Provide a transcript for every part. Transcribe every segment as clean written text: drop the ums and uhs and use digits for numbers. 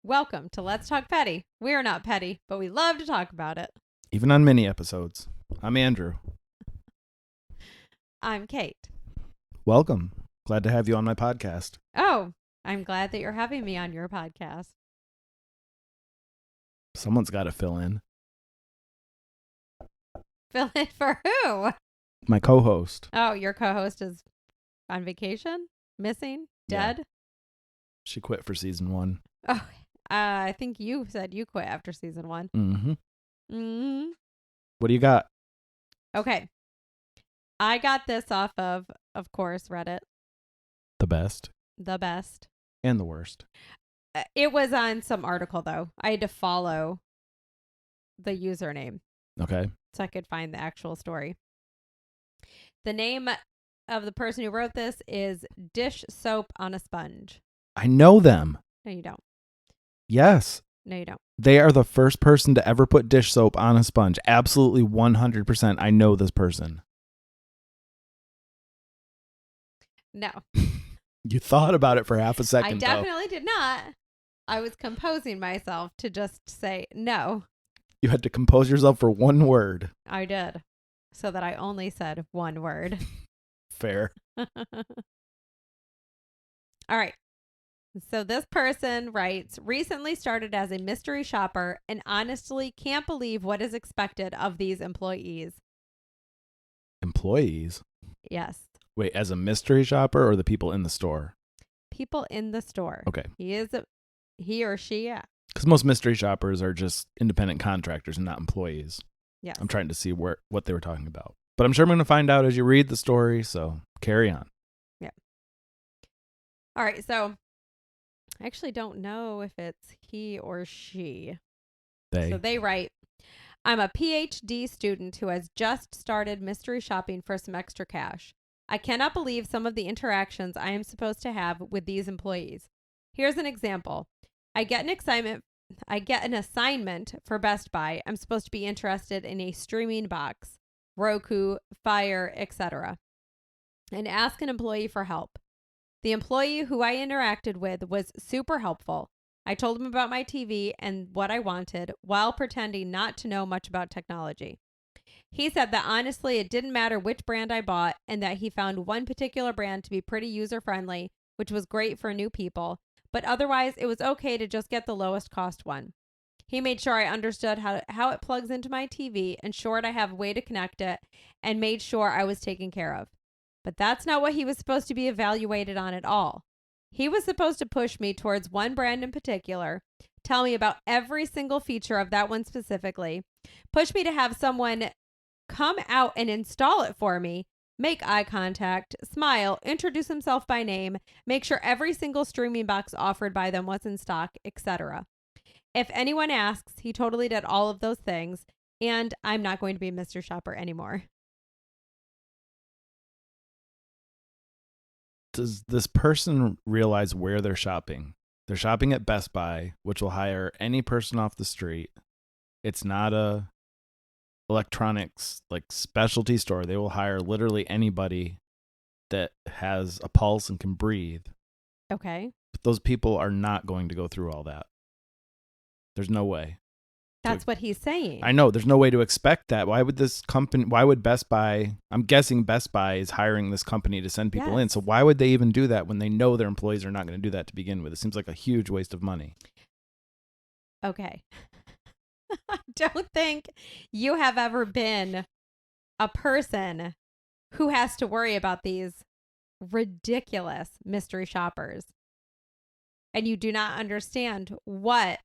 Welcome to Let's Talk Petty. We are not petty, but we love to talk about it. Even on mini episodes. I'm Andrew. I'm Kate. Welcome. Glad to have you on my podcast. Oh, I'm glad that you're having me on your podcast. Someone's got to fill in. Fill in for who? My co-host. Oh, your co-host is on vacation? Missing? Yeah. Dead? She quit for season 1. Oh, I think you said you quit after season 1. Mm-hmm. What do you got? Okay. I got this off of course, Reddit. The best. The best. And the worst. It was on some article, though. I had to follow the username Okay. so I could find the actual story. The name of the person who wrote this is Dish Soap on a Sponge. I know them. No, you don't. Yes. No, you don't. They are the first person to ever put dish soap on a sponge. Absolutely 100%. I know this person. No. You thought about it for half a second, I definitely did not. I was composing myself to just say no. You had to compose yourself for one word. I did. So that I only said one word. Fair. All right. So this person writes, recently started as a mystery shopper and honestly can't believe what is expected of these employees. Employees? Yes. Wait, as a mystery shopper or the people in the store? People in the store. Okay. He or she, yeah. Because most mystery shoppers are just independent contractors and not employees. Yes. I'm trying to see what they were talking about. But I'm sure I'm going to find out as you read the story, so carry on. Yeah. All right, so I actually don't know if it's he or she. So they write, I'm a PhD student who has just started mystery shopping for some extra cash. I cannot believe some of the interactions I am supposed to have with these employees. Here's an example. I get an assignment for Best Buy. I'm supposed to be interested in a streaming box, Roku, Fire, etc., and ask an employee for help. The employee who I interacted with was super helpful. I told him about my TV and what I wanted while pretending not to know much about technology. He said that honestly, it didn't matter which brand I bought and that he found one particular brand to be pretty user-friendly, which was great for new people, but otherwise it was okay to just get the lowest cost one. He made sure I understood how it plugs into my TV, ensured I have a way to connect it, and made sure I was taken care of. But that's not what he was supposed to be evaluated on at all. He was supposed to push me towards one brand in particular, tell me about every single feature of that one specifically, push me to have someone come out and install it for me, make eye contact, smile, introduce himself by name, make sure every single streaming box offered by them was in stock, etc. If anyone asks, he totally did all of those things, and I'm not going to be a Mr. Shopper anymore. Does this person realize where they're shopping? They're shopping at Best Buy, which will hire any person off the street. It's not a electronics like specialty store. They will hire literally anybody that has a pulse and can breathe. Okay. But those people are not going to go through all that. There's no way. That's what he's saying. I know. There's no way to expect that. Why would Best Buy, I'm guessing Best Buy is hiring this company to send people in. So why would they even do that when they know their employees are not going to do that to begin with? It seems like a huge waste of money. Okay. I don't think you have ever been a person who has to worry about these ridiculous mystery shoppers. And you do not understand what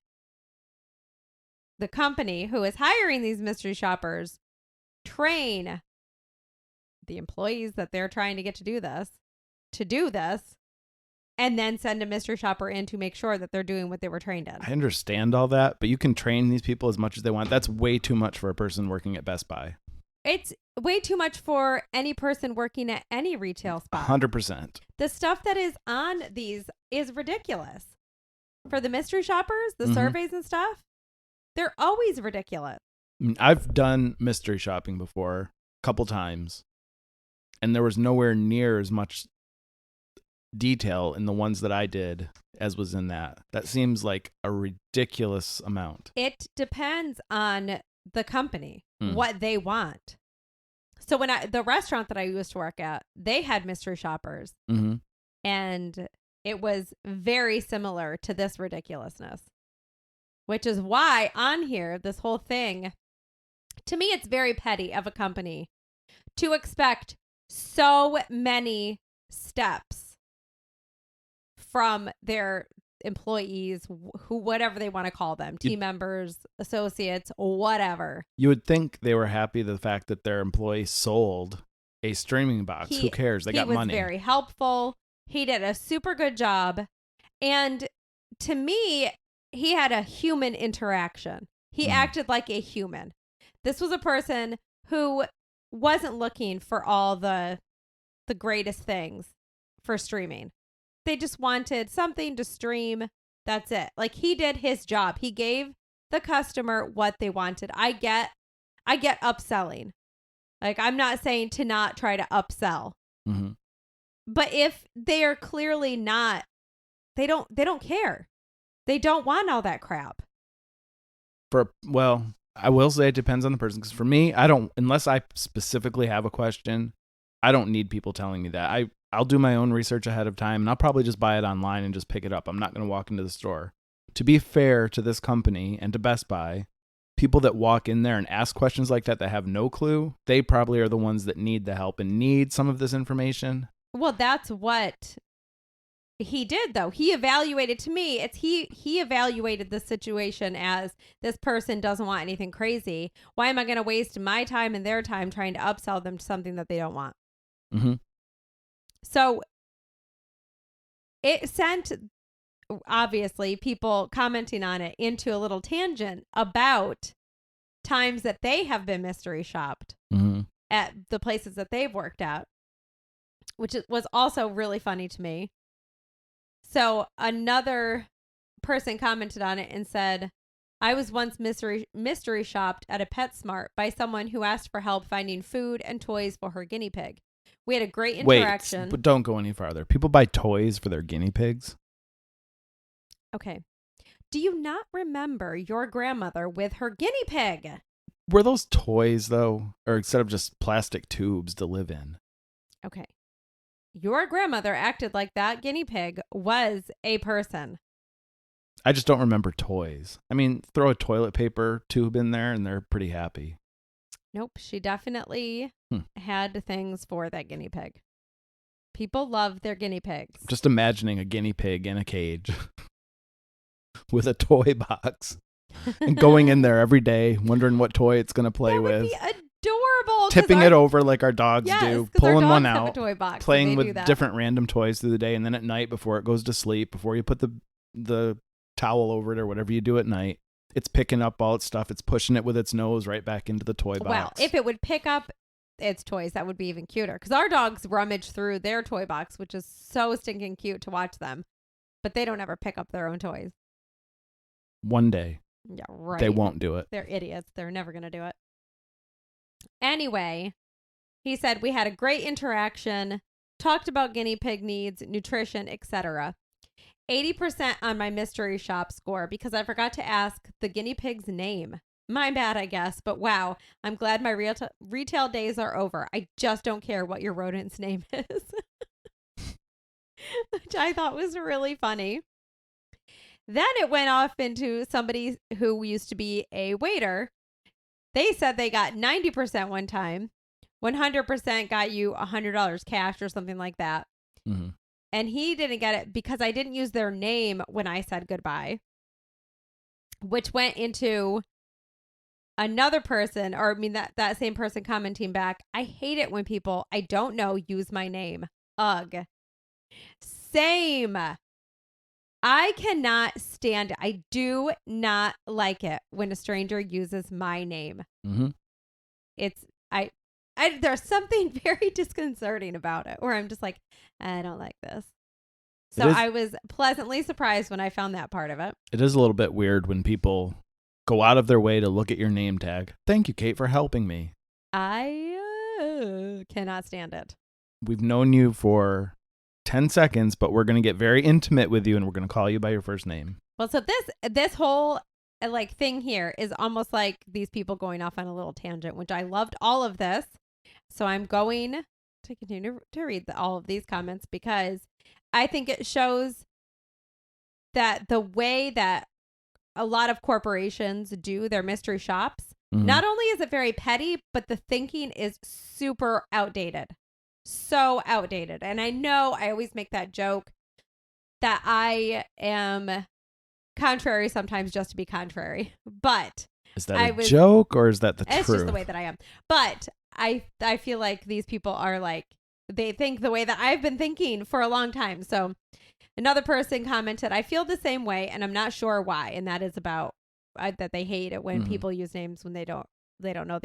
the company who is hiring these mystery shoppers train the employees that they're trying to get to do this, and then send a mystery shopper in to make sure that they're doing what they were trained in. I understand all that, but you can train these people as much as they want. That's way too much for a person working at Best Buy. It's way too much for any person working at any retail spot. 100%. The stuff that is on these is ridiculous. For the mystery shoppers, the surveys and stuff, they're always ridiculous. I've done mystery shopping before a couple times, and there was nowhere near as much detail in the ones that I did as was in that. That seems like a ridiculous amount. It depends on the company, what they want. So when the restaurant that I used to work at, they had mystery shoppers. Mm-hmm. And it was very similar to this ridiculousness, which is why on here, this whole thing, to me, it's very petty of a company to expect so many steps from their employees, who, whatever they want to call them, team members, associates, whatever. You would think they were happy the fact that their employee sold a streaming box. Who cares? They got money. He was very helpful. He did a super good job. And to me, he had a human interaction. He acted like a human. This was a person who wasn't looking for all the greatest things for streaming. They just wanted something to stream. That's it. Like, he did his job. He gave the customer what they wanted. I get upselling. Like, I'm not saying to not try to upsell. Mm-hmm. But if they are clearly not, they don't care. They don't want all that crap. Well, I will say it depends on the person. Because for me, unless I specifically have a question, I don't need people telling me that. I'll do my own research ahead of time, and I'll probably just buy it online and just pick it up. I'm not going to walk into the store. To be fair to this company and to Best Buy, people that walk in there and ask questions like that have no clue, they probably are the ones that need the help and need some of this information. Well, that's what he did, though. He evaluated, to me, he evaluated the situation as, this person doesn't want anything crazy. Why am I going to waste my time and their time trying to upsell them to something that they don't want? Mm-hmm. So it sent, obviously, people commenting on it into a little tangent about times that they have been mystery shopped at the places that they've worked at, which was also really funny to me. So another person commented on it and said, I was once mystery shopped at a PetSmart by someone who asked for help finding food and toys for her guinea pig. We had a great interaction. Wait, but don't go any farther. People buy toys for their guinea pigs? Okay. Do you not remember your grandmother with her guinea pig? Were those toys, though? Or instead of just plastic tubes to live in? Okay. Your grandmother acted like that guinea pig was a person. I just don't remember toys. I mean, throw a toilet paper tube in there and they're pretty happy. Nope. She definitely had things for that guinea pig. People love their guinea pigs. Just imagining a guinea pig in a cage with a toy box and going in there every day, wondering what toy it's going to play with. Be adorable. Tipping it over like our dogs do, pulling one out, toy box, playing with different random toys through the day, and then at night before it goes to sleep, before you put the towel over it or whatever you do at night, it's picking up all its stuff. It's pushing it with its nose right back into the toy box. Well, if it would pick up its toys, that would be even cuter. Because our dogs rummage through their toy box, which is so stinking cute to watch them. But they don't ever pick up their own toys. One day. Yeah, right. They won't do it. They're idiots. They're never going to do it. Anyway, he said, we had a great interaction, talked about guinea pig needs, nutrition, etc. 80% on my mystery shop score because I forgot to ask the guinea pig's name. My bad, I guess, but wow, I'm glad my retail days are over. I just don't care what your rodent's name is. Which I thought was really funny. Then it went off into somebody who used to be a waiter. They said they got 90% one time. 100% got you $100 cash or something like that. Mm-hmm. And he didn't get it because I didn't use their name when I said goodbye, which went into another person, or I mean that same person commenting back, I hate it when people I don't know use my name. Ugh. Same. I cannot stand it. I do not like it when a stranger uses my name. Mm-hmm. There's something very disconcerting about it where I'm just like, I don't like this. So I was pleasantly surprised when I found that part of it. It is a little bit weird when people go out of their way to look at your name tag. Thank you, Kate, for helping me. I cannot stand it. We've known you for 10 seconds, but we're going to get very intimate with you and we're going to call you by your first name. Well, so this whole like thing here is almost like these people going off on a little tangent, which I loved all of this. So I'm going to continue to read all of these comments because I think it shows that the way that a lot of corporations do their mystery shops, not only is it very petty, but the thinking is super outdated. So outdated. And I know I always make that joke that I am contrary sometimes just to be contrary. But is that a joke or is that the truth? It's just the way that I am. But I feel like these people are like, they think the way that I've been thinking for a long time. So another person commented, I feel the same way and I'm not sure why. And that is about that they hate it when people use names when they don't know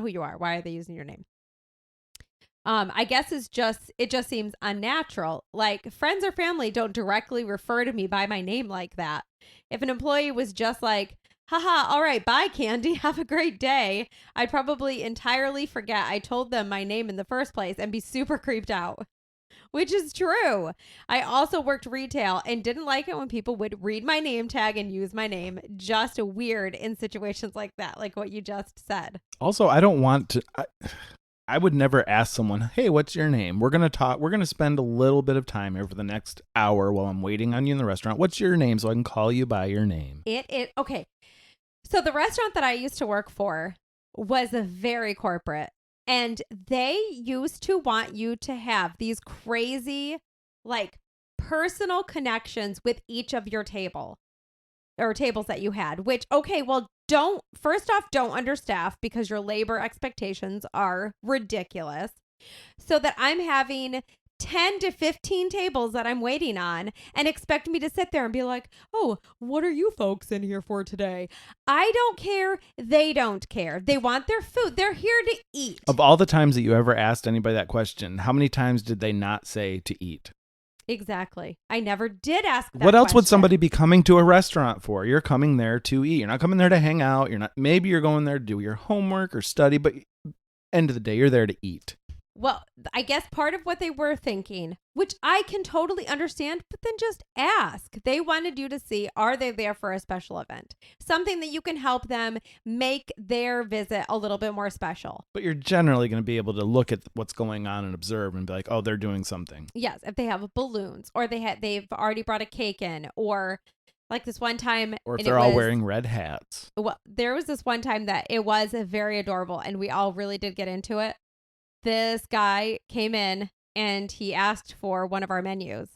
who you are. Why are they using your name? I guess it just seems unnatural. Like friends or family don't directly refer to me by my name like that. If an employee was just like, haha, all right, bye, Candy. Have a great day. I'd probably entirely forget I told them my name in the first place and be super creeped out, which is true. I also worked retail and didn't like it when people would read my name tag and use my name. Just weird in situations like that, like what you just said. Also, I don't want to... I would never ask someone, hey, what's your name? We're going to talk. We're going to spend a little bit of time here for the next hour while I'm waiting on you in the restaurant. What's your name so I can call you by your name? Okay. So the restaurant that I used to work for was very corporate. And they used to want you to have these crazy, like, personal connections with each of your tables that you had, which, okay, well, don't understaff because your labor expectations are ridiculous. So that I'm having 10 to 15 tables that I'm waiting on and expect me to sit there and be like, oh, what are you folks in here for today? I don't care. They don't care. They want their food. They're here to eat. Of all the times that you ever asked anybody that question, how many times did they not say to eat? Exactly. I never did ask that What else question. would somebody be coming to a restaurant for? You're coming there to eat. You're not coming there to hang out. Maybe you're going there to do your homework or study, but end of the day, you're there to eat. Well, I guess part of what they were thinking, which I can totally understand, but then just ask. They wanted you to see, are they there for a special event? Something that you can help them make their visit a little bit more special. But you're generally going to be able to look at what's going on and observe and be like, oh, they're doing something. Yes, if they have balloons or they've already brought a cake in, or like this one time. Or if they're all wearing red hats. Well, there was this one time that it was very adorable and we all really did get into it. This guy came in and he asked for one of our menus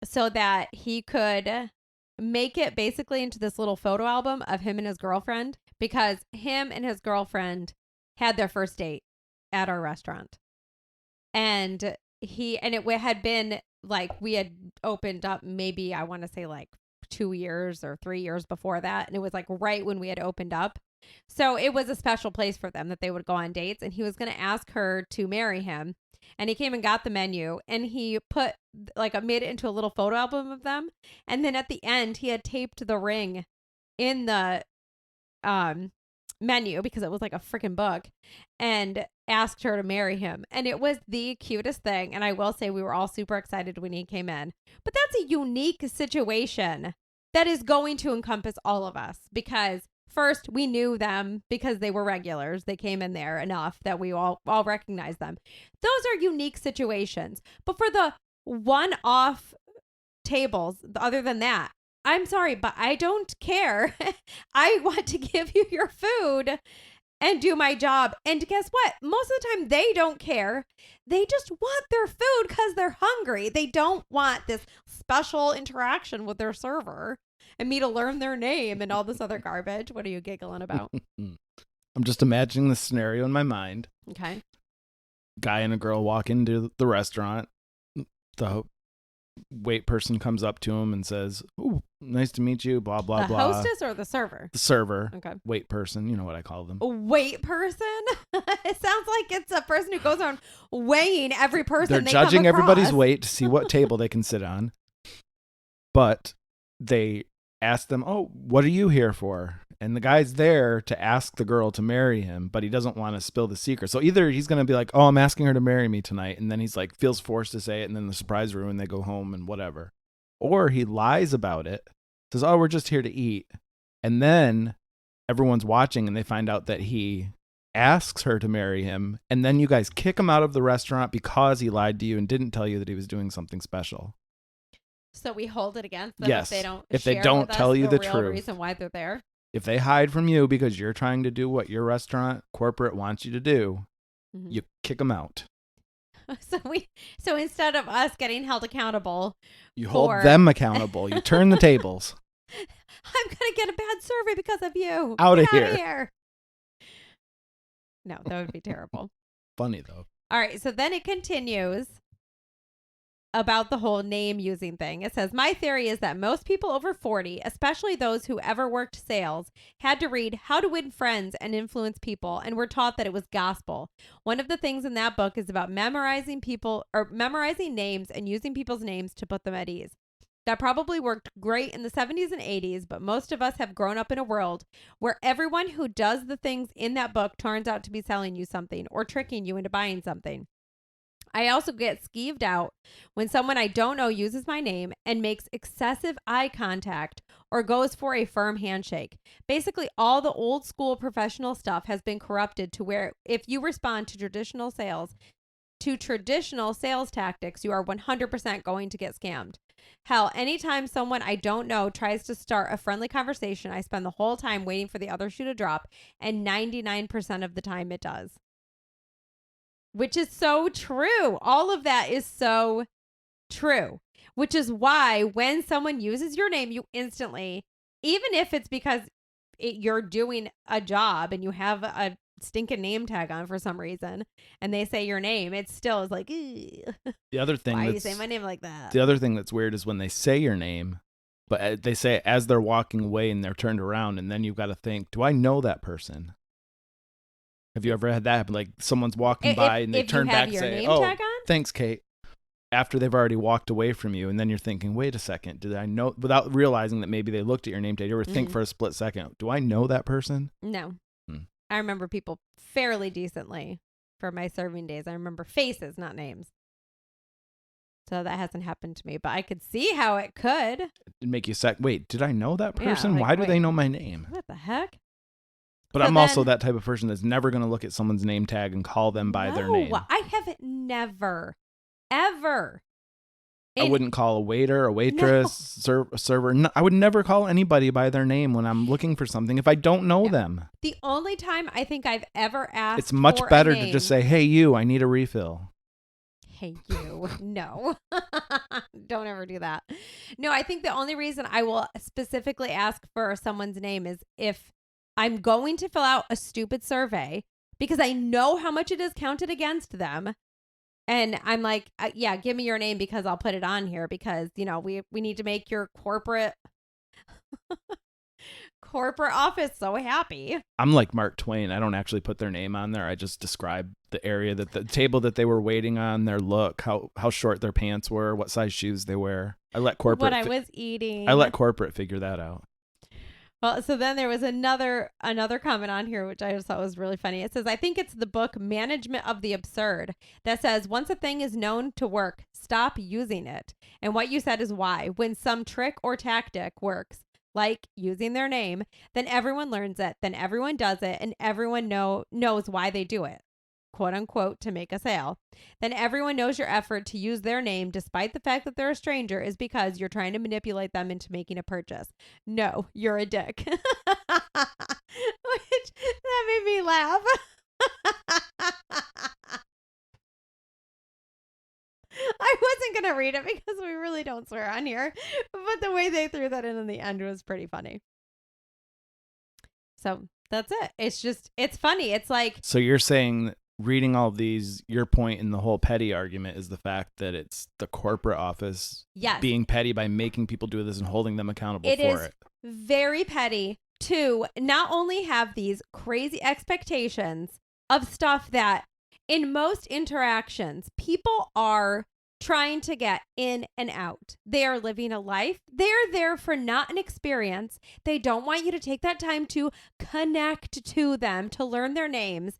so that he could make it basically into this little photo album of him and his girlfriend, because him and his girlfriend had their first date at our restaurant. And it had been like, we had opened up maybe, I want to say like 2 years or 3 years before that. And it was like right when we had opened up. So it was a special place for them that they would go on dates, and he was going to ask her to marry him. And he came and got the menu and he put made it into a little photo album of them. And then at the end, he had taped the ring in the menu because it was like a freaking book, and asked her to marry him. And it was the cutest thing. And I will say we were all super excited when he came in. But that's a unique situation that is going to encompass all of us, because first, we knew them because they were regulars. They came in there enough that we all recognized them. Those are unique situations. But for the one-off tables, other than that, I'm sorry, but I don't care. I want to give you your food and do my job. And guess what? Most of the time, they don't care. They just want their food because they're hungry. They don't want this special interaction with their server and me to learn their name and all this other garbage. What are you giggling about? I'm just imagining the scenario in my mind. Okay. Guy and a girl walk into the restaurant. The wait person comes up to him and says, "Oh, nice to meet you, blah, blah, blah." The hostess or the server? The server. Okay. Wait person. You know what I call them. A wait person? It sounds like it's a person who goes on weighing every person They're judging everybody's weight to see what table they can sit on. But they ask them, oh, what are you here for? And the guy's there to ask the girl to marry him, but he doesn't want to spill the secret. So either he's going to be like, oh, I'm asking her to marry me tonight. And then he's like, feels forced to say it. And then the surprise room, and they go home and whatever. Or he lies about it, says, oh, we're just here to eat. And then everyone's watching and they find out that he asks her to marry him. And then you guys kick him out of the restaurant because he lied to you and didn't tell you that he was doing something special. So we hold it against them yes. if they don't tell you the real truth. Reason why they're there. If they hide from you because you're trying to do what your restaurant corporate wants you to do, you kick them out. So instead of us getting held accountable, you hold them accountable. You turn the tables. I'm gonna get a bad survey because of you. Out of here. here. No, that would be terrible. Funny though. All right, so then it continues about the whole name using thing. It says, my theory is that most people over 40, especially those who ever worked sales, had to read How to Win Friends and Influence People and were taught that it was gospel. One of the things in that book is about memorizing names and using people's names to put them at ease. That probably worked great in the 70s and 80s, but most of us have grown up in a world where everyone who does the things in that book turns out to be selling you something or tricking you into buying something. I also get skeeved out when someone I don't know uses my name and makes excessive eye contact or goes for a firm handshake. Basically, all the old school professional stuff has been corrupted to where if you respond to traditional sales tactics, you are 100% going to get scammed. Hell, anytime someone I don't know tries to start a friendly conversation, I spend the whole time waiting for the other shoe to drop, and 99% of the time it does. Which is so true. All of that is so true. Which is why when someone uses your name, you instantly, even if it's because you're doing a job and you have a stinking name tag on for some reason, and they say your name, it still is like, ew. The other thing, why are you saying my name like that? The other thing that's weird is when they say your name, but they say it as they're walking away and they're turned around, and then you've got to think, do I know that person? Have you ever had that happen? Like someone's walking by and they turn back and say, oh, thanks, Kate. After they've already walked away from you. And then you're thinking, wait a second, did I know, without realizing that maybe they looked at your name tag, you ever think for a split second, do I know that person? No. I remember people fairly decently from my serving days. I remember faces, not names. So that hasn't happened to me, but I could see how it could. It'd make you wait, did I know that person? Why do they know my name? What the heck? But so I'm also that type of person that's never going to look at someone's name tag and call them by their name. I have never, ever. I wouldn't call a waiter, a waitress, server. No, I would never call anybody by their name when I'm looking for something if I don't know them. The only time I think I've ever asked it's much better to just say, hey, you, I need a refill. Hey, you. No. Don't ever do that. No, I think the only reason I will specifically ask for someone's name is if I'm going to fill out a stupid survey because I know how much it is counted against them. And I'm like, yeah, give me your name because I'll put it on here because, you know, we need to make your corporate office so happy. I'm like Mark Twain. I don't actually put their name on there. I just describe the area the table that they were waiting on, their look, how short their pants were, what size shoes they wear. I let corporate what I was eating. I let corporate figure that out. Well, so then there was another comment on here, which I just thought was really funny. It says, I think it's the book Management of the Absurd that says, once a thing is known to work, stop using it. And what you said is why. When some trick or tactic works, like using their name, then everyone learns it, then everyone does it, and everyone knows why they do it, quote unquote, to make a sale. Then everyone knows your effort to use their name, despite the fact that they're a stranger, is because you're trying to manipulate them into making a purchase. No, you're a dick. Which, that made me laugh. I wasn't going to read it because we really don't swear on here, but the way they threw that in the end was pretty funny. So that's it. It's funny. It's like, so you're saying reading all of these, your point in the whole petty argument is the fact that it's the corporate office being petty by making people do this and holding them accountable for it. It is very petty to not only have these crazy expectations of stuff that in most interactions, people are trying to get in and out. They are living a life. They're there for not an experience. They don't want you to take that time to connect to them, to learn their names.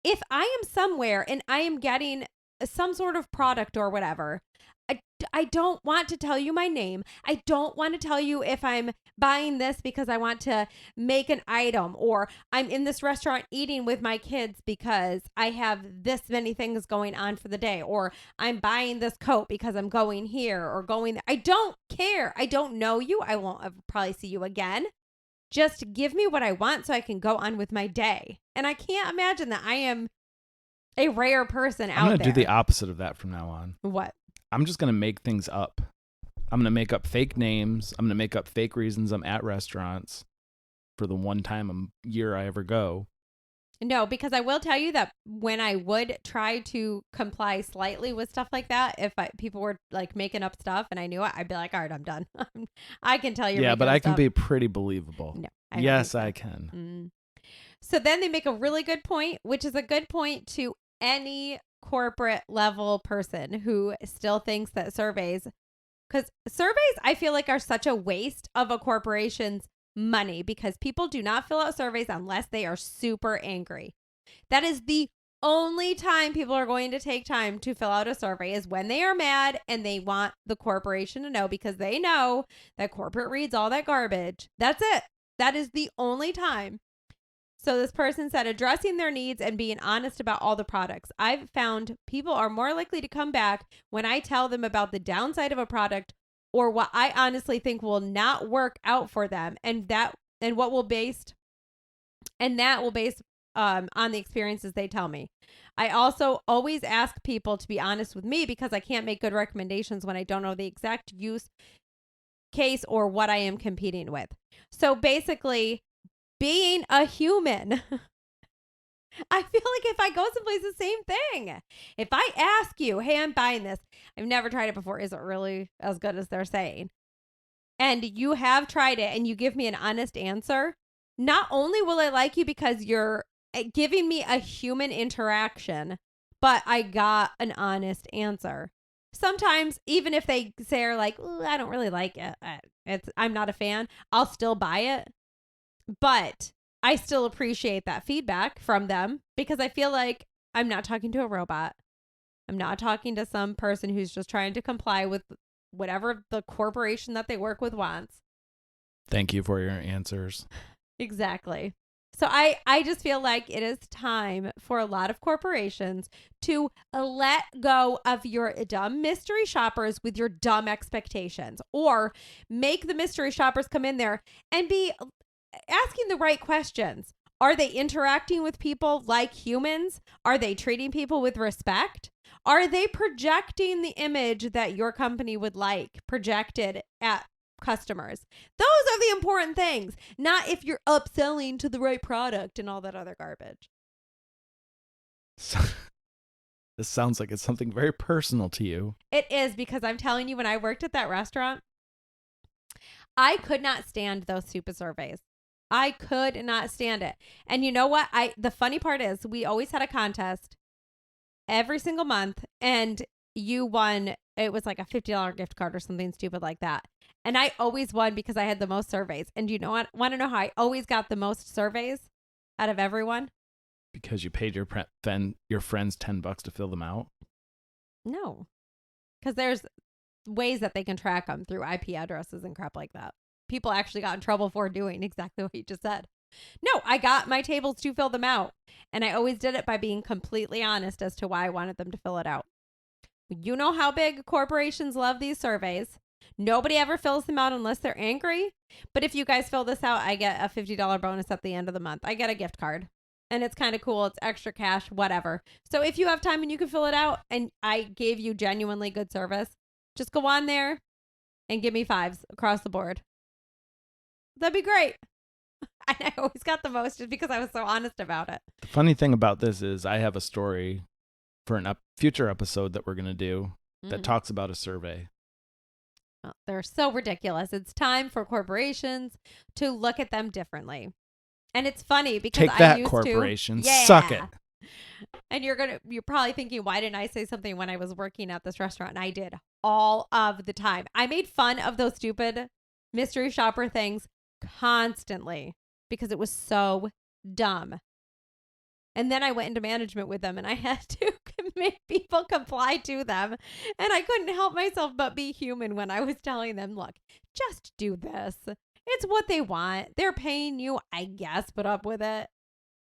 If I am somewhere and I am getting some sort of product or whatever, I don't want to tell you my name. I don't want to tell you if I'm buying this because I want to make an item, or I'm in this restaurant eating with my kids because I have this many things going on for the day, or I'm buying this coat because I'm going here or going there. I don't care. I don't know you. I won't ever probably see you again. Just give me what I want so I can go on with my day. And I can't imagine that I am a rare person out there. I'm going to do the opposite of that from now on. What? I'm just going to make things up. I'm going to make up fake names. I'm going to make up fake reasons I'm at restaurants for the one time a year I ever go. No, because I will tell you that when I would try to comply slightly with stuff like that, if people were like making up stuff and I knew it, I'd be like, all right, I'm done. I can tell you. Yeah, but I can be pretty believable. No, yes, I can. So then they make a really good point, which is a good point to any corporate level person who still thinks that surveys, because surveys I feel like are such a waste of a corporation's money, because people do not fill out surveys unless they are super angry. That is the only time people are going to take time to fill out a survey, is when they are mad and they want the corporation to know, because they know that corporate reads all that garbage. That's it. That is the only time. So this person said, addressing their needs and being honest about all the products. I've found people are more likely to come back when I tell them about the downside of a product or what I honestly think will not work out for them, and that will base on the experiences they tell me. I also always ask people to be honest with me, because I can't make good recommendations when I don't know the exact use case or what I am competing with. So basically, being a human. I feel like if I go someplace, the same thing. If I ask you, hey, I'm buying this, I've never tried it before, is it really as good as they're saying? And you have tried it and you give me an honest answer, not only will I like you because you're giving me a human interaction, but I got an honest answer. Sometimes, even if they say, like, I don't really like it, I'm not a fan, I'll still buy it. But I still appreciate that feedback from them, because I feel like I'm not talking to a robot. I'm not talking to some person who's just trying to comply with whatever the corporation that they work with wants. Thank you for your answers. Exactly. So I just feel like it is time for a lot of corporations to let go of your dumb mystery shoppers with your dumb expectations, or make the mystery shoppers come in there and be asking the right questions. Are they interacting with people like humans? Are they treating people with respect? Are they projecting the image that your company would like projected at customers? Those are the important things, not if you're upselling to the right product and all that other garbage. This sounds like it's something very personal to you. It is, because I'm telling you, when I worked at that restaurant, I could not stand those stupid surveys. I could not stand it. And you know what? The funny part is, we always had a contest every single month, and you won. It was like a $50 gift card or something stupid like that. And I always won because I had the most surveys. And you know what? Want to know how I always got the most surveys out of everyone? Because you paid your friends $10 to fill them out? No. Because there's ways that they can track them through IP addresses and crap like that. People actually got in trouble for doing exactly what you just said. No, I got my tables to fill them out. And I always did it by being completely honest as to why I wanted them to fill it out. You know how big corporations love these surveys. Nobody ever fills them out unless they're angry. But if you guys fill this out, I get a $50 bonus at the end of the month. I get a gift card. And it's kind of cool. It's extra cash, whatever. So if you have time and you can fill it out, and I gave you genuinely good service, just go on there and give me 5s across the board. That'd be great. And I always got the most just because I was so honest about it. The funny thing about this is I have a story for a future episode that we're going to do that talks about a survey. Well, they're so ridiculous. It's time for corporations to look at them differently. And it's funny because Take that, corporations. Suck it. And you're probably thinking, why didn't I say something when I was working at this restaurant? And I did all of the time. I made fun of those stupid mystery shopper things constantly because it was so dumb. And then I went into management with them and I had to make people comply to them. And I couldn't help myself but be human when I was telling them, look, just do this. It's what they want. They're paying you, I guess, put up with it.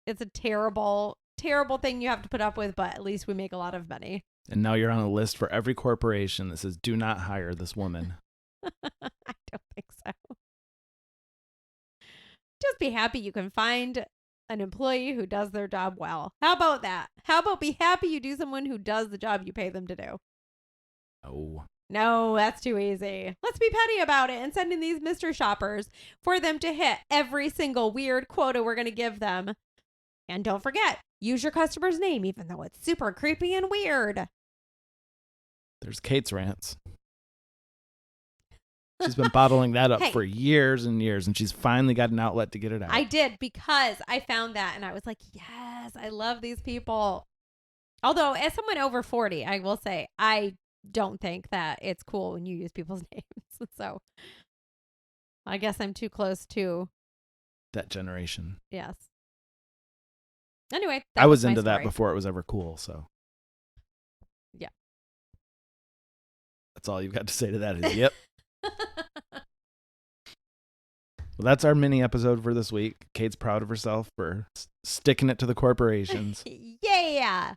It's a terrible, terrible thing you have to put up with, but at least we make a lot of money. And now you're on a list for every corporation that says, do not hire this woman. I don't think so. Just be happy you can find an employee who does their job well. How about that? How about be happy you do someone who does the job you pay them to do? Oh. No, that's too easy. Let's be petty about it and send in these mystery shoppers for them to hit every single weird quota we're going to give them. And don't forget, use your customer's name, even though it's super creepy and weird. There's Kate's rants. She's been bottling that up for years and years, and she's finally got an outlet to get it out. I did, because I found that, and I was like, yes, I love these people. Although, as someone over 40, I will say, I don't think that it's cool when you use people's names. So, I guess I'm too close to that generation. Yes. Anyway, I was into that before it was ever cool, so. Yeah. That's all you've got to say to that is, yep. Well, that's our mini episode for this week. Kate's proud of herself for sticking it to the corporations. Yeah.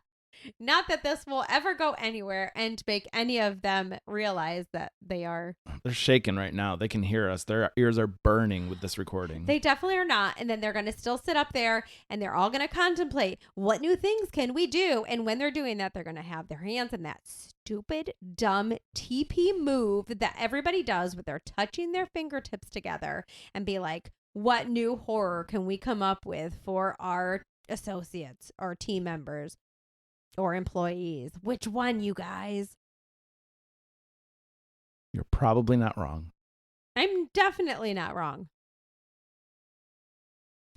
Not that this will ever go anywhere and make any of them realize that they are. They're shaking right now. They can hear us. Their ears are burning with this recording. They definitely are not. And then they're going to still sit up there and they're all going to contemplate what new things can we do. And when they're doing that, they're going to have their hands in that stupid, dumb TP move that everybody does with their touching their fingertips together and be like, what new horror can we come up with for our associates or team members? Or employees. Which one, you guys? You're probably not wrong. I'm definitely not wrong.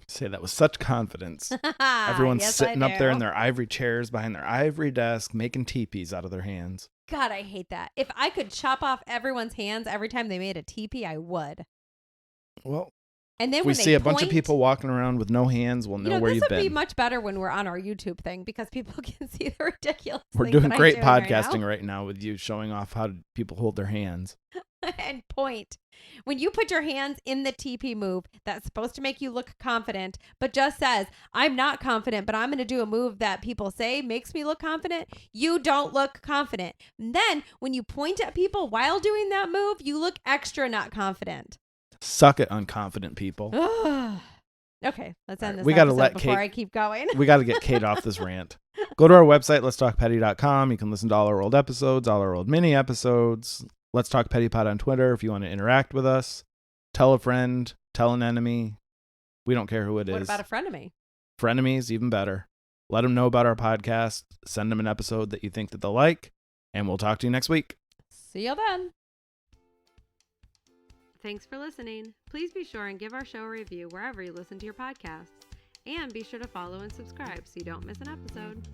Say that with such confidence. Everyone's sitting up there in their ivory chairs behind their ivory desk, making teepees out of their hands. God, I hate that. If I could chop off everyone's hands every time they made a teepee, I would. Well, and then we when see a bunch of people walking around with no hands, we'll know where you've been. This would be much better when we're on our YouTube thing because people can see the ridiculous We're doing great podcasting right now with you showing off how people hold their hands. And point. When you put your hands in the TP move, that's supposed to make you look confident, but just says, I'm not confident, but I'm going to do a move that people say makes me look confident. You don't look confident. And then when you point at people while doing that move, you look extra not confident. Suck it, unconfident people. Okay, let's end this. We got to let before I keep going. We got to get Kate off this rant. Go to our website, letstalkpetty.com. You can listen to all our old episodes, all our old mini episodes. Let's Talk Petty Pod on Twitter if you want to interact with us. Tell a friend, tell an enemy. We don't care who it is. What about a frenemy? Frenemies, even better. Let them know about our podcast. Send them an episode that you think that they'll like, and we'll talk to you next week. See you then. Thanks for listening. Please be sure and give our show a review wherever you listen to your podcasts. And be sure to follow and subscribe so you don't miss an episode.